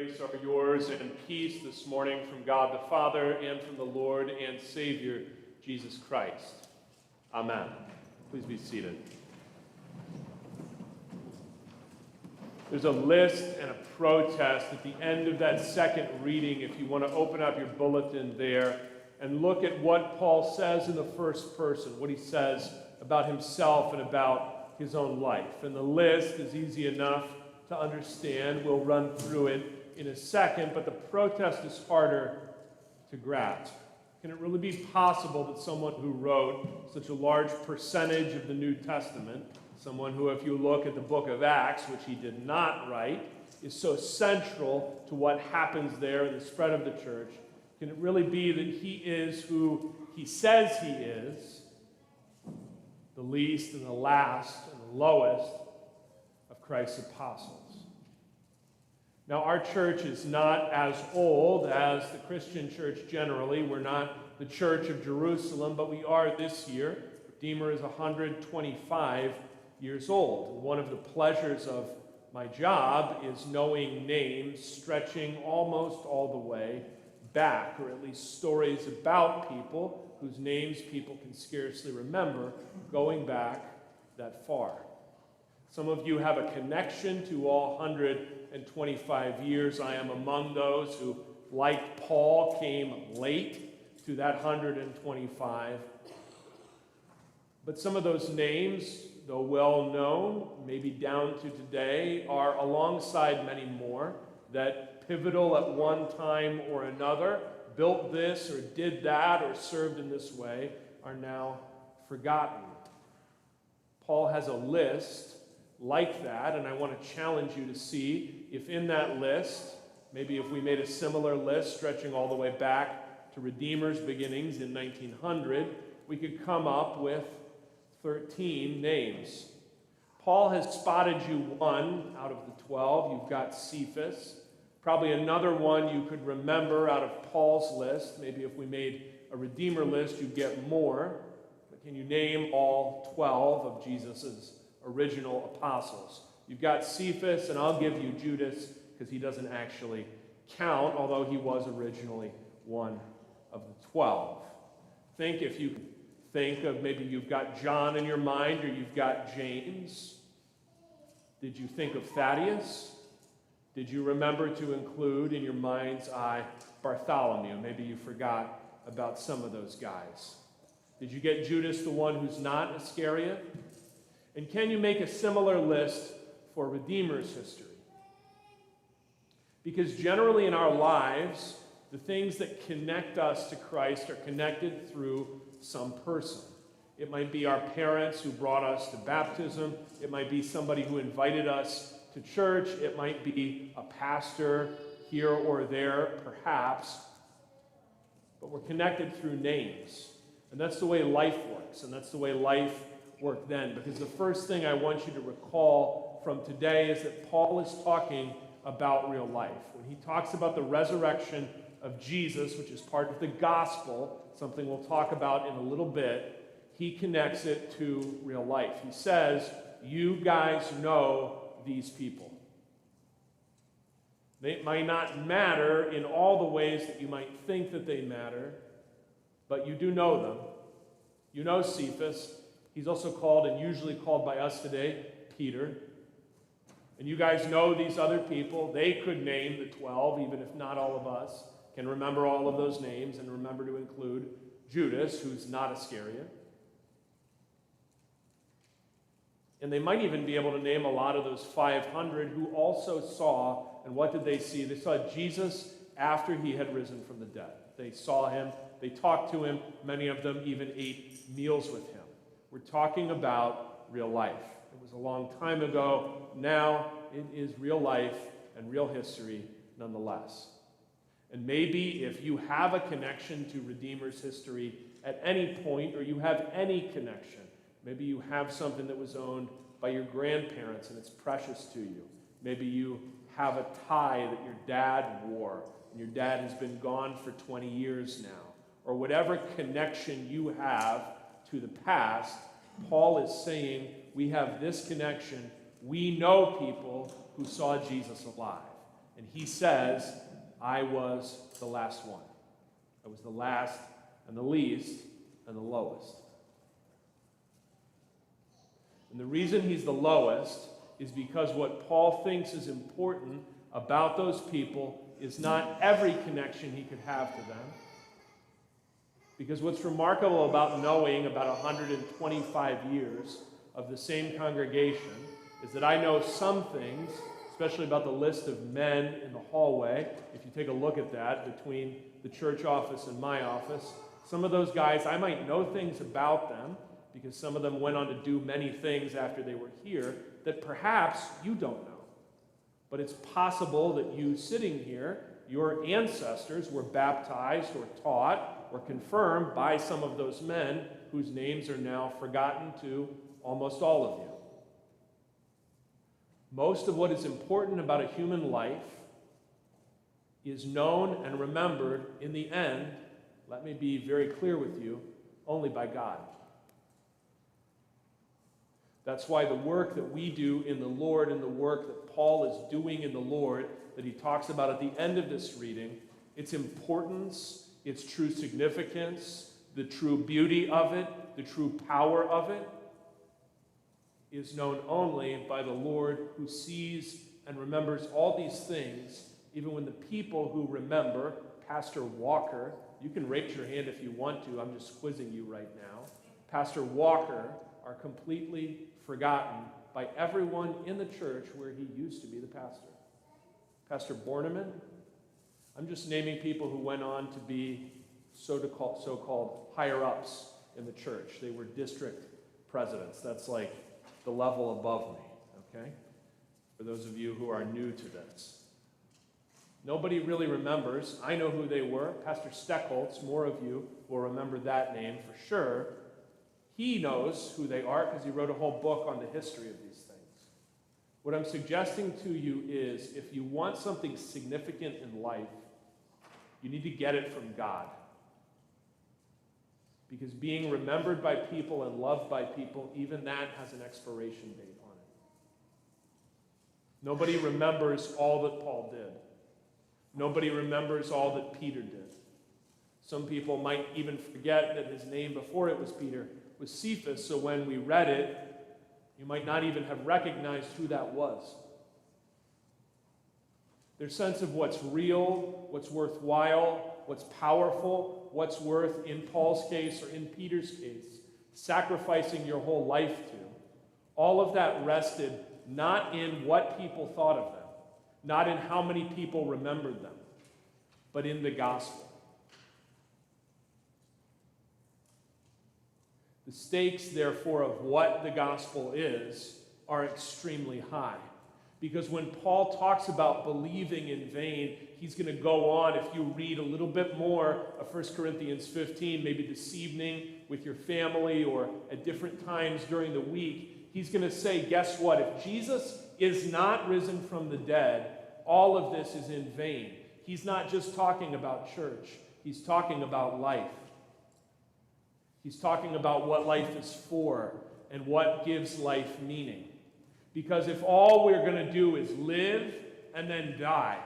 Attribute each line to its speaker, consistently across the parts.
Speaker 1: Grace are yours and peace this morning from God the Father and from the Lord and Savior, Jesus Christ. Amen. Please be seated. There's a list and a protest at the end of that second reading if you want to open up your bulletin there and look at what Paul says in the first person, what he says about himself and about his own life. And the list is easy enough to understand. We'll run through it in a second, but the protest is harder to grasp. Can it really be possible that someone who wrote such a large percentage of the New Testament, someone who, if you look at the book of Acts, which he did not write, is so central to what happens there in the spread of the church, can it really be that he is who he says he is, the least and the last and the lowest of Christ's apostles? Now, our church is not as old as the Christian church generally. We're not the Church of Jerusalem, but we are this year. Redeemer is 125 years old. And one of the pleasures of my job is knowing names stretching almost all the way back, or at least stories about people whose names people can scarcely remember, going back that far. Some of you have a connection to all 125 years. I am among those who, like Paul, came late to that 125. But some of those names, though well known, maybe down to today, are alongside many more that, pivotal at one time or another, built this or did that or served in this way, are now forgotten. Paul has a list like that, and I want to challenge you to see if in that list, maybe if we made a similar list stretching all the way back to Redeemer's beginnings in 1900, we could come up with 13 names. Paul has spotted you one out of the 12. You've got Cephas. Probably another one you could remember out of Paul's list. Maybe if we made a Redeemer list, you'd get more. But can you name all 12 of Jesus' original apostles? You've got Cephas, and I'll give you Judas because he doesn't actually count, although he was originally one of the 12. Think if you think of maybe you've got John in your mind or you've got James. Did you think of Thaddeus? Did you remember to include in your mind's eye Bartholomew? Maybe you forgot about some of those guys. Did you get Judas, the one who's not Iscariot? And can you make a similar list for Redeemer's history? Because generally in our lives, the things that connect us to Christ are connected through some person. It might be our parents who brought us to baptism. It might be somebody who invited us to church. It might be a pastor here or there, perhaps. But we're connected through names. And that's the way life works. And that's the way life worked then. Because the first thing I want you to recall from today is that Paul is talking about real life. When he talks about the resurrection of Jesus, which is part of the gospel, something we'll talk about in a little bit, he connects it to real life. He says, you guys know these people. They might not matter in all the ways that you might think that they matter, but you do know them. You know Cephas. He's also called, and usually called by us today, Peter. And you guys know these other people. They could name the 12, even if not all of us can remember all of those names, and remember to include Judas, who's not Iscariot. And they might even be able to name a lot of those 500 who also saw, and what did they see? They saw Jesus after he had risen from the dead. They saw him, they talked to him, many of them even ate meals with him. We're talking about real life. It was a long time ago. Now it is real life and real history nonetheless. And maybe if you have a connection to Redeemer's history at any point, or you have any connection, maybe you have something that was owned by your grandparents and it's precious to you. Maybe you have a tie that your dad wore and your dad has been gone for 20 years now. Or whatever connection you have to the past, Paul is saying we have this connection. We know people who saw Jesus alive. And he says, I was the last one. I was the last and the least and the lowest. And the reason he's the lowest is because what Paul thinks is important about those people is not every connection he could have to them. Because what's remarkable about knowing about 125 years of the same congregation is that I know some things, especially about the list of men in the hallway. If you take a look at that between the church office and my office, some of those guys, I might know things about them because some of them went on to do many things after they were here that perhaps you don't know. But it's possible that you sitting here, your ancestors were baptized or taught or confirmed by some of those men whose names are now forgotten to almost all of you. Most of what is important about a human life is known and remembered in the end, let me be very clear with you, only by God. That's why the work that we do in the Lord and the work that Paul is doing in the Lord, that he talks about at the end of this reading, its importance, its true significance, the true beauty of it, the true power of it, is known only by the Lord who sees and remembers all these things, even when the people who remember, Pastor Walker, you can raise your hand if you want to, I'm just quizzing you right now, Pastor Walker, are completely forgotten by everyone in the church where he used to be the pastor. Pastor Borneman, I'm just naming people who went on to be so-called higher-ups in the church. They were district presidents. That's like the level above me, okay? For those of you who are new to this. Nobody really remembers. I know who they were. Pastor Steckholtz, more of you will remember that name for sure. He knows who they are because he wrote a whole book on the history of these things. What I'm suggesting to you is if you want something significant in life, you need to get it from God. Because being remembered by people and loved by people, even that has an expiration date on it. Nobody remembers all that Paul did. Nobody remembers all that Peter did. Some people might even forget that his name before it was Peter was Cephas, so when we read it, you might not even have recognized who that was. Their sense of what's real, what's worthwhile, what's powerful, what's worth, in Paul's case or in Peter's case, sacrificing your whole life to, all of that rested not in what people thought of them, not in how many people remembered them, but in the gospel. The stakes, therefore, of what the gospel is are extremely high. Because when Paul talks about believing in vain, he's going to go on, if you read a little bit more of 1 Corinthians 15, maybe this evening with your family or at different times during the week, he's going to say, guess what? If Jesus is not risen from the dead, all of this is in vain. He's not just talking about church. He's talking about life. He's talking about what life is for and what gives life meaning. Because if all we're going to do is live and then die,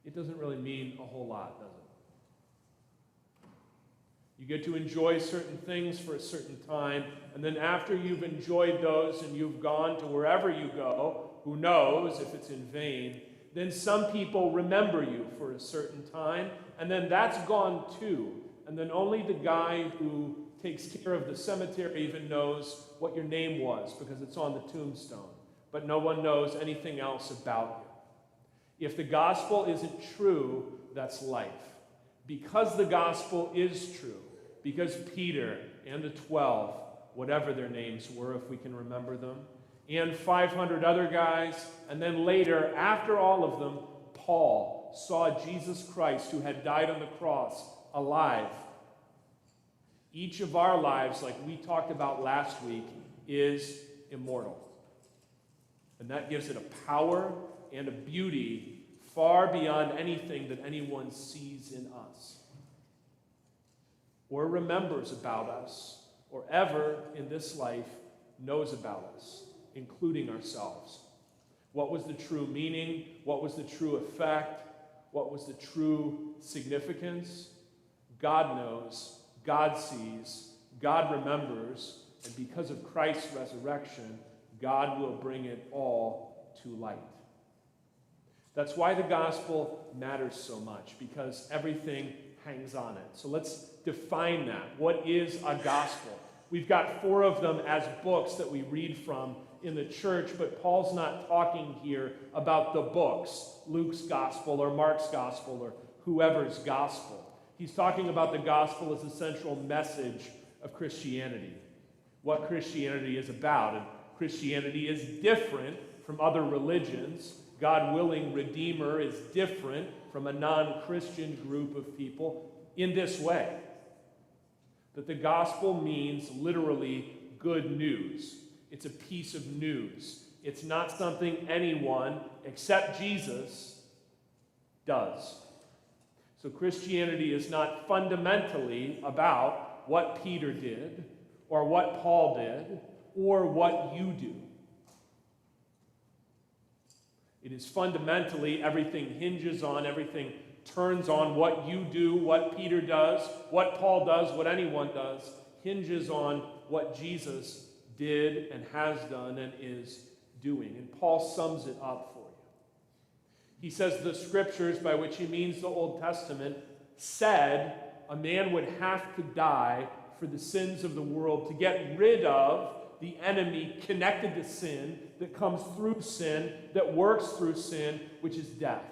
Speaker 1: it doesn't really mean a whole lot, does it? You get to enjoy certain things for a certain time, and then after you've enjoyed those and you've gone to wherever you go, who knows if it's in vain, then some people remember you for a certain time, and then that's gone too. And then only the guy who takes care of the cemetery even knows what your name was because it's on the tombstone. But no one knows anything else about you. If the gospel isn't true, that's life. Because the gospel is true, because Peter and the 12, whatever their names were, if we can remember them, and 500 other guys, and then later, after all of them, Paul saw Jesus Christ, who had died on the cross, alive. Each of our lives, like we talked about last week, is immortal. And that gives it a power and a beauty far beyond anything that anyone sees in us, or remembers about us, or ever in this life knows about us, including ourselves. What was the true meaning? What was the true effect? What was the true significance? God knows, God sees, God remembers, and because of Christ's resurrection, God will bring it all to light. That's why the gospel matters so much, because everything hangs on it. So let's define that. What is a gospel? We've got 4 of them as books that we read from in the church, but Paul's not talking here about the books, Luke's gospel or Mark's gospel or whoever's gospel. He's talking about the gospel as the central message of Christianity, what Christianity is about. And Christianity is different from other religions. God-willing Redeemer is different from a non-Christian group of people in this way, that the gospel means literally good news. It's a piece of news. It's not something anyone except Jesus does. So Christianity is not fundamentally about what Peter did or what Paul did or what you do. It is fundamentally, everything hinges on, everything turns on what you do, what Peter does, what Paul does, what anyone does, hinges on what Jesus did and has done and is doing. And Paul sums it up for you. He says the scriptures, by which he means the Old Testament, said a man would have to die for the sins of the world to get rid of the enemy connected to sin, that comes through sin, that works through sin, which is death.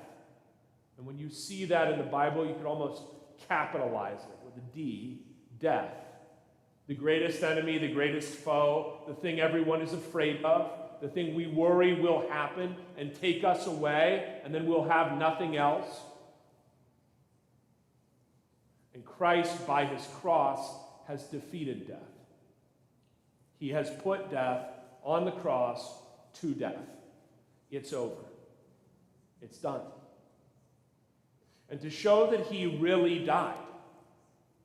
Speaker 1: And when you see that in the Bible, you could almost capitalize it with a D, death. The greatest enemy, the greatest foe, the thing everyone is afraid of, the thing we worry will happen and take us away, and then we'll have nothing else. And Christ, by his cross, has defeated death. He has put death on the cross to death. It's over. It's done. And to show that he really died,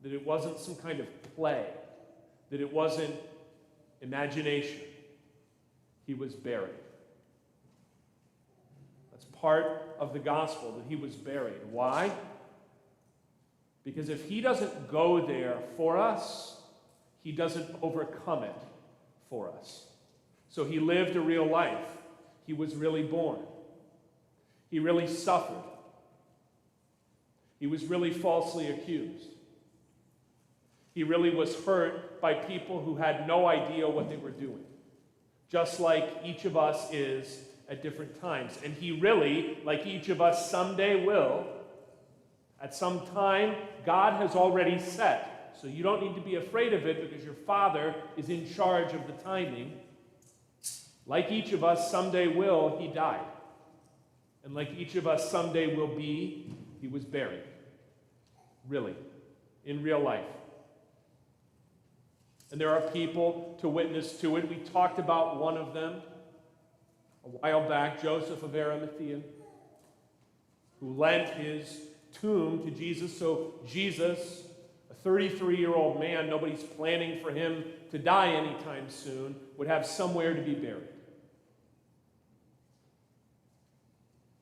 Speaker 1: that it wasn't some kind of play, that it wasn't imagination, he was buried. That's part of the gospel, that he was buried. Why? Because if he doesn't go there for us, he doesn't overcome it for us. So he lived a real life. He was really born. He really suffered. He was really falsely accused. He really was hurt by people who had no idea what they were doing, just like each of us is at different times. And he really, like each of us someday will, at some time, God has already set. So you don't need to be afraid of it because your Father is in charge of the timing. Like each of us someday will, he died. And like each of us someday will be, he was buried. Really, in real life. And there are people to witness to it. We talked about one of them a while back, Joseph of Arimathea, who lent his tomb to Jesus. So Jesus, a 33-year-old man, nobody's planning for him to die anytime soon, would have somewhere to be buried.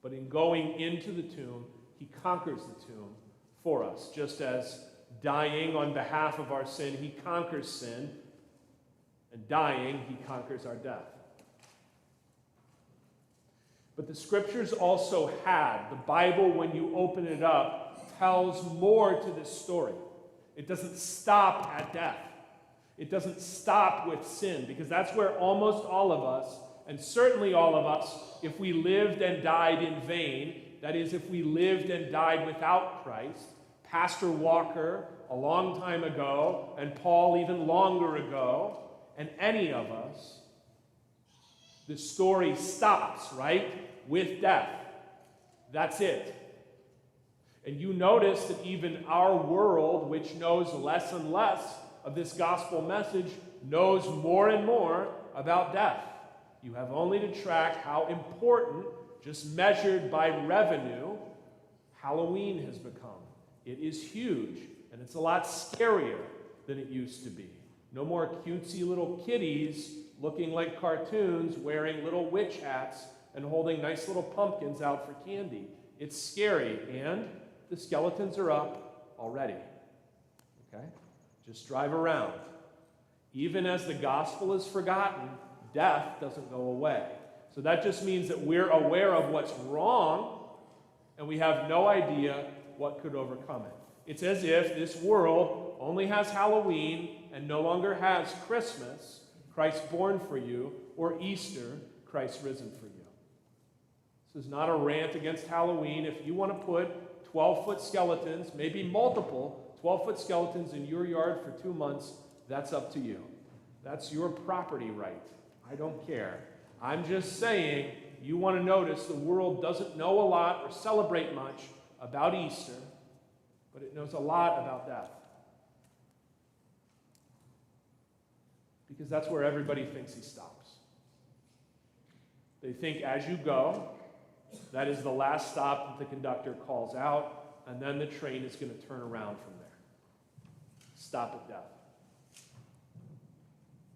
Speaker 1: But in going into the tomb, he conquers the tomb for us, just as dying on behalf of our sin, he conquers sin, and dying, he conquers our death. But the scriptures also had, the Bible, when you open it up, tells more to this story. It doesn't stop at death. It doesn't stop with sin, because that's where almost all of us, and certainly all of us, if we lived and died in vain, that is, if we lived and died without Christ, Pastor Walker a long time ago, and Paul even longer ago, and any of us, the story stops, right? With death. That's it. And you notice that even our world, which knows less and less of this gospel message, knows more and more about death. You have only to track how important, just measured by revenue, Halloween has become. It is huge, and it's a lot scarier than it used to be. No more cutesy little kitties looking like cartoons wearing little witch hats and holding nice little pumpkins out for candy. It's scary, and the skeletons are up already. Okay? Just drive around. Even as the gospel is forgotten, death doesn't go away. So that just means that we're aware of what's wrong, and we have no idea what could overcome it. It's as if this world only has Halloween and no longer has Christmas, Christ born for you, or Easter, Christ risen for you. This is not a rant against Halloween. If you want to put 12-foot skeletons, maybe multiple 12-foot skeletons in your yard for 2 months, that's up to you. That's your property right. I don't care. I'm just saying, you want to notice the world doesn't know a lot or celebrate much about Easter, but it knows a lot about death. Because that's where everybody thinks he stops. They think as you go, that is the last stop that the conductor calls out, and then the train is going to turn around from there. Stop at death.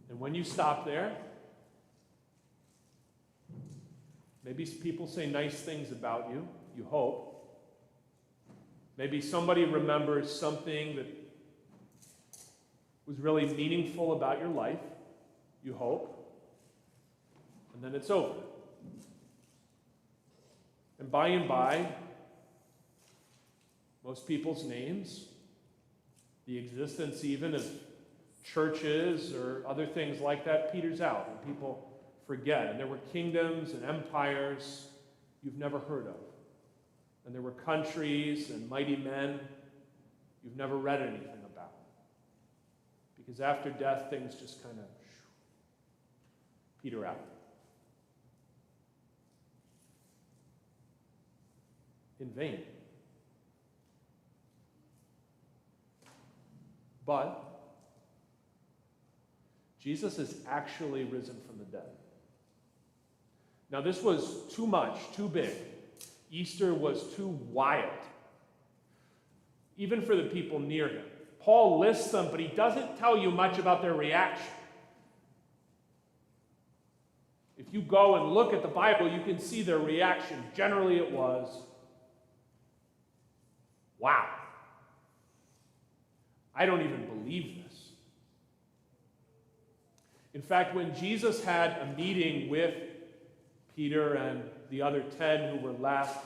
Speaker 1: And when you stop there, maybe people say nice things about you, you hope. Maybe somebody remembers something that was really meaningful about your life, you hope. And then it's over. And by, most people's names, the existence even of churches or other things like that peters out, and people forget. And there were kingdoms and empires you've never heard of. And there were countries and mighty men you've never read anything about. Because after death, things just kind of peter out. In vain. But Jesus is actually risen from the dead. Now, this was too much, too big. Easter was too wild, even for the people near him. Paul lists them, but he doesn't tell you much about their reaction. If you go and look at the Bible, you can see their reaction. Generally, it was, wow, I don't even believe this. In fact, when Jesus had a meeting with Peter and the other 10 who were left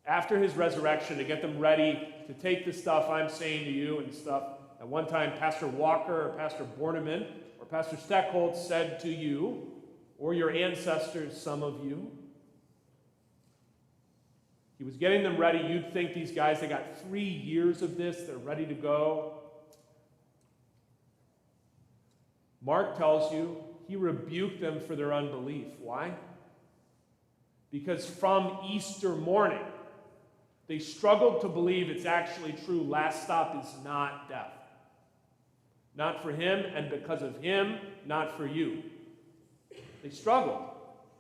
Speaker 1: after his resurrection to get them ready to take the stuff I'm saying to you and stuff, at one time Pastor Walker or Pastor Borneman or Pastor Steckholtz said to you, or your ancestors, some of you, he was getting them ready. You'd think these guys, they got 3 years of this, they're ready to go. Mark tells you he rebuked them for their unbelief. Why? Because from Easter morning, they struggled to believe it's actually true. Last stop is not death. Not for him, and because of him, not for you. They struggled.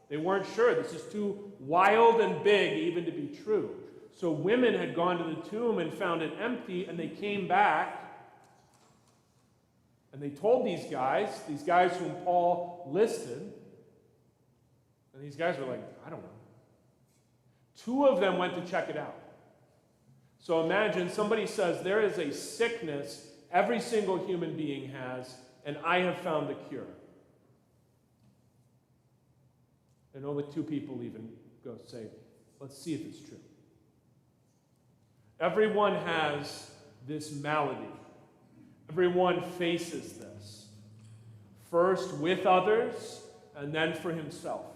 Speaker 1: They weren't sure. This is too wild and big even to be true. So women had gone to the tomb and found it empty, and they came back, and they told these guys whom Paul listed, and these guys were like, I don't know. 2 of them went to check it out. So imagine somebody says, there is a sickness every single human being has, and I have found the cure. And only 2 people even go say, let's see if it's true. Everyone has this malady. Everyone faces this. First with others, and then for himself.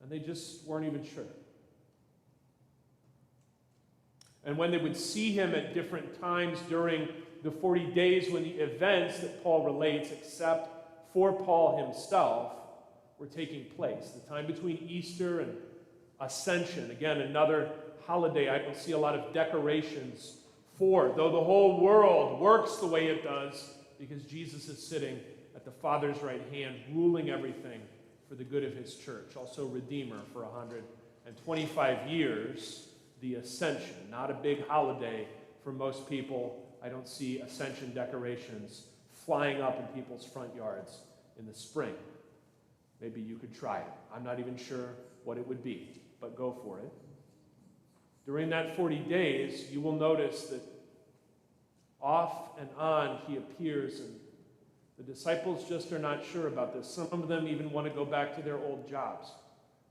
Speaker 1: And they just weren't even sure. And when they would see him at different times during the 40 days when the events that Paul relates, except for Paul himself, were taking place, the time between Easter and Ascension, again, another holiday I don't see a lot of decorations for, though the whole world works the way it does, because Jesus is sitting at the Father's right hand, ruling everything for the good of his church, also Redeemer for 125 years, the Ascension. Not a big holiday for most people. I don't see Ascension decorations flying up in people's front yards in the spring. Maybe you could try it. I'm not even sure what it would be, but go for it. During that 40 days, you will notice that off and on he appears, and the disciples just are not sure about this. Some of them even want to go back to their old jobs.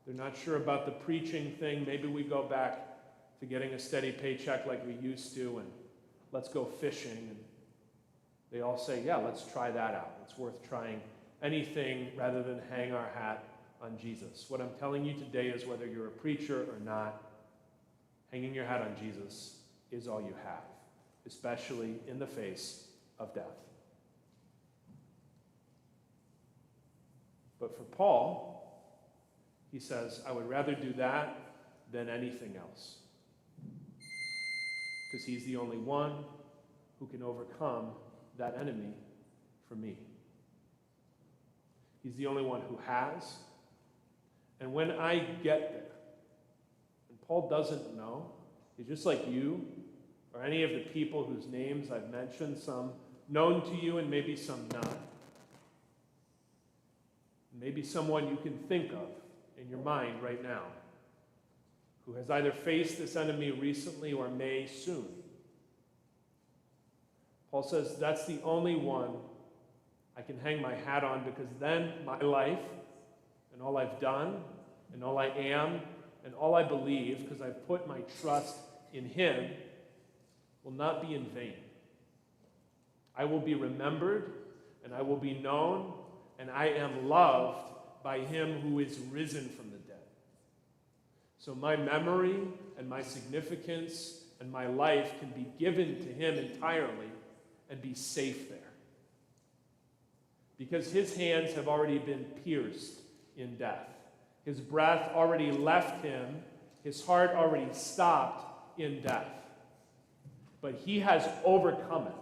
Speaker 1: They're not sure about the preaching thing. Maybe we go back to getting a steady paycheck like we used to, and let's go fishing. And they all say, yeah, let's try that out. It's worth trying anything rather than hang our hat on Jesus. What I'm telling you today is whether you're a preacher or not, hanging your hat on Jesus is all you have, especially in the face of death. But for Paul, he says, I would rather do that than anything else. Because he's the only one who can overcome that enemy for me. He's the only one who has. And when I get there, and Paul doesn't know, he's just like you or any of the people whose names I've mentioned, some known to you and maybe some not. Maybe someone you can think of in your mind right now who has either faced this enemy recently or may soon. Paul says that's the only one I can hang my hat on, because then my life and all I've done and all I am and all I believe, because I've put my trust in him, will not be in vain. I will be remembered and I will be known, and I am loved by him who is risen from the dead. So my memory and my significance and my life can be given to him entirely and be safe there. Because his hands have already been pierced in death. His breath already left him. His heart already stopped in death. But he has overcome it.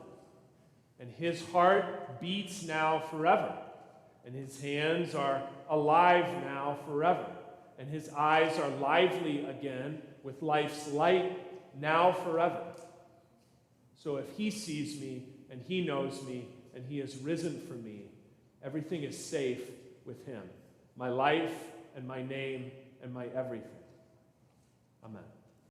Speaker 1: And his heart beats now forever. And his hands are alive now forever. And his eyes are lively again with life's light now forever. So if he sees me and he knows me and he has risen for me, everything is safe with him. My life and my name and my everything. Amen.